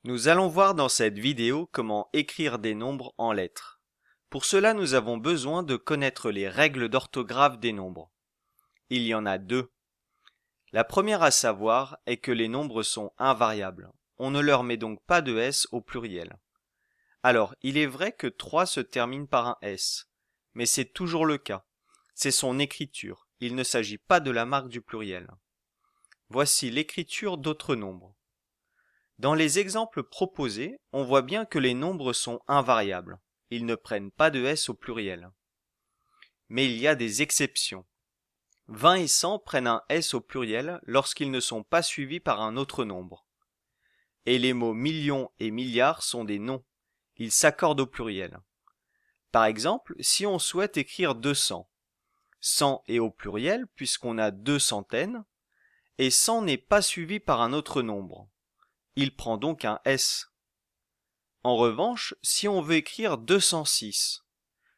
Nous allons voir dans cette vidéo comment écrire des nombres en lettres. Pour cela, nous avons besoin de connaître les règles d'orthographe des nombres. Il y en a deux. La première à savoir est que les nombres sont invariables. On ne leur met donc pas de S au pluriel. Alors, il est vrai que 3 se termine par un S, mais c'est toujours le cas. C'est son écriture. Il ne s'agit pas de la marque du pluriel. Voici l'écriture d'autres nombres. Dans les exemples proposés, on voit bien que les nombres sont invariables. Ils ne prennent pas de S au pluriel. Mais il y a des exceptions. 20 et 100 prennent un S au pluriel lorsqu'ils ne sont pas suivis par un autre nombre. Et les mots million et milliard sont des noms. Ils s'accordent au pluriel. Par exemple, si on souhaite écrire 200, 100 est au pluriel puisqu'on a 2 centaines, et 100 n'est pas suivi par un autre nombre. Il prend donc un S. En revanche, si on veut écrire 206,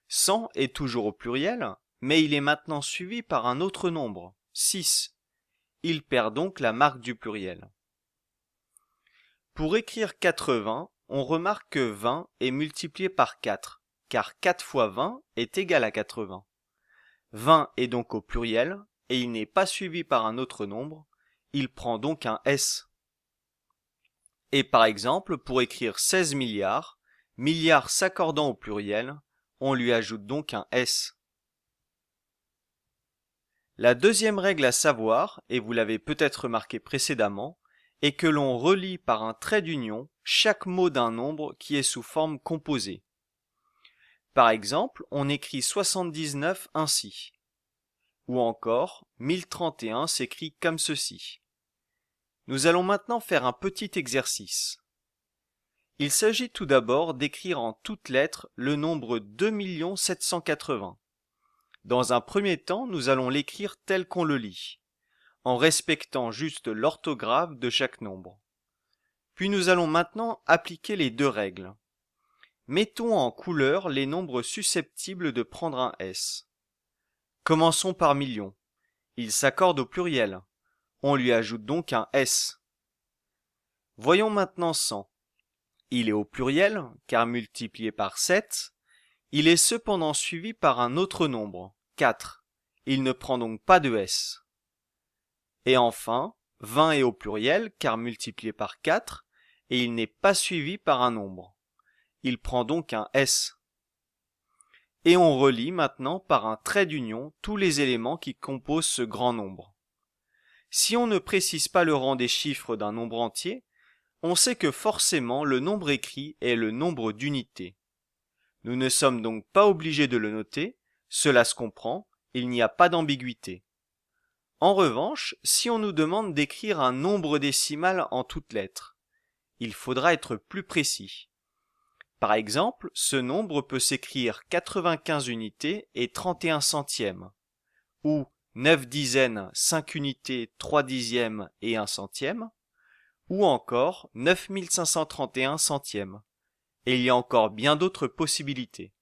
100 est toujours au pluriel, mais il est maintenant suivi par un autre nombre, 6. Il perd donc la marque du pluriel. Pour écrire 80, on remarque que 20 est multiplié par 4, car 4 fois 20 est égal à 80. 20 est donc au pluriel, et il n'est pas suivi par un autre nombre, il prend donc un S. Et par exemple, pour écrire 16 milliards, milliards s'accordant au pluriel, on lui ajoute donc un S. La deuxième règle à savoir, et vous l'avez peut-être remarqué précédemment, est que l'on relie par un trait d'union chaque mot d'un nombre qui est sous forme composée. Par exemple, on écrit 79 ainsi. Ou encore, 1031 s'écrit comme ceci. Nous allons maintenant faire un petit exercice. Il s'agit tout d'abord d'écrire en toutes lettres le nombre 2 780. Dans un premier temps, nous allons l'écrire tel qu'on le lit, en respectant juste l'orthographe de chaque nombre. Puis nous allons maintenant appliquer les deux règles. Mettons en couleur les nombres susceptibles de prendre un S. Commençons par million. Il s'accorde au pluriel. On lui ajoute donc un S. Voyons maintenant 100. Il est au pluriel, car multiplié par 7. Il est cependant suivi par un autre nombre, 4. Il ne prend donc pas de S. Et enfin, 20 est au pluriel, car multiplié par 4, et il n'est pas suivi par un nombre. Il prend donc un S. Et on relie maintenant par un trait d'union tous les éléments qui composent ce grand nombre. Si on ne précise pas le rang des chiffres d'un nombre entier, on sait que forcément le nombre écrit est le nombre d'unités. Nous ne sommes donc pas obligés de le noter, cela se comprend, il n'y a pas d'ambiguïté. En revanche, si on nous demande d'écrire un nombre décimal en toutes lettres, il faudra être plus précis. Par exemple, ce nombre peut s'écrire 95 unités et 31 centièmes, ou 9 dizaines, 5 unités, 3 dixièmes et 1 centième, ou encore 9531 centièmes. Et il y a encore bien d'autres possibilités.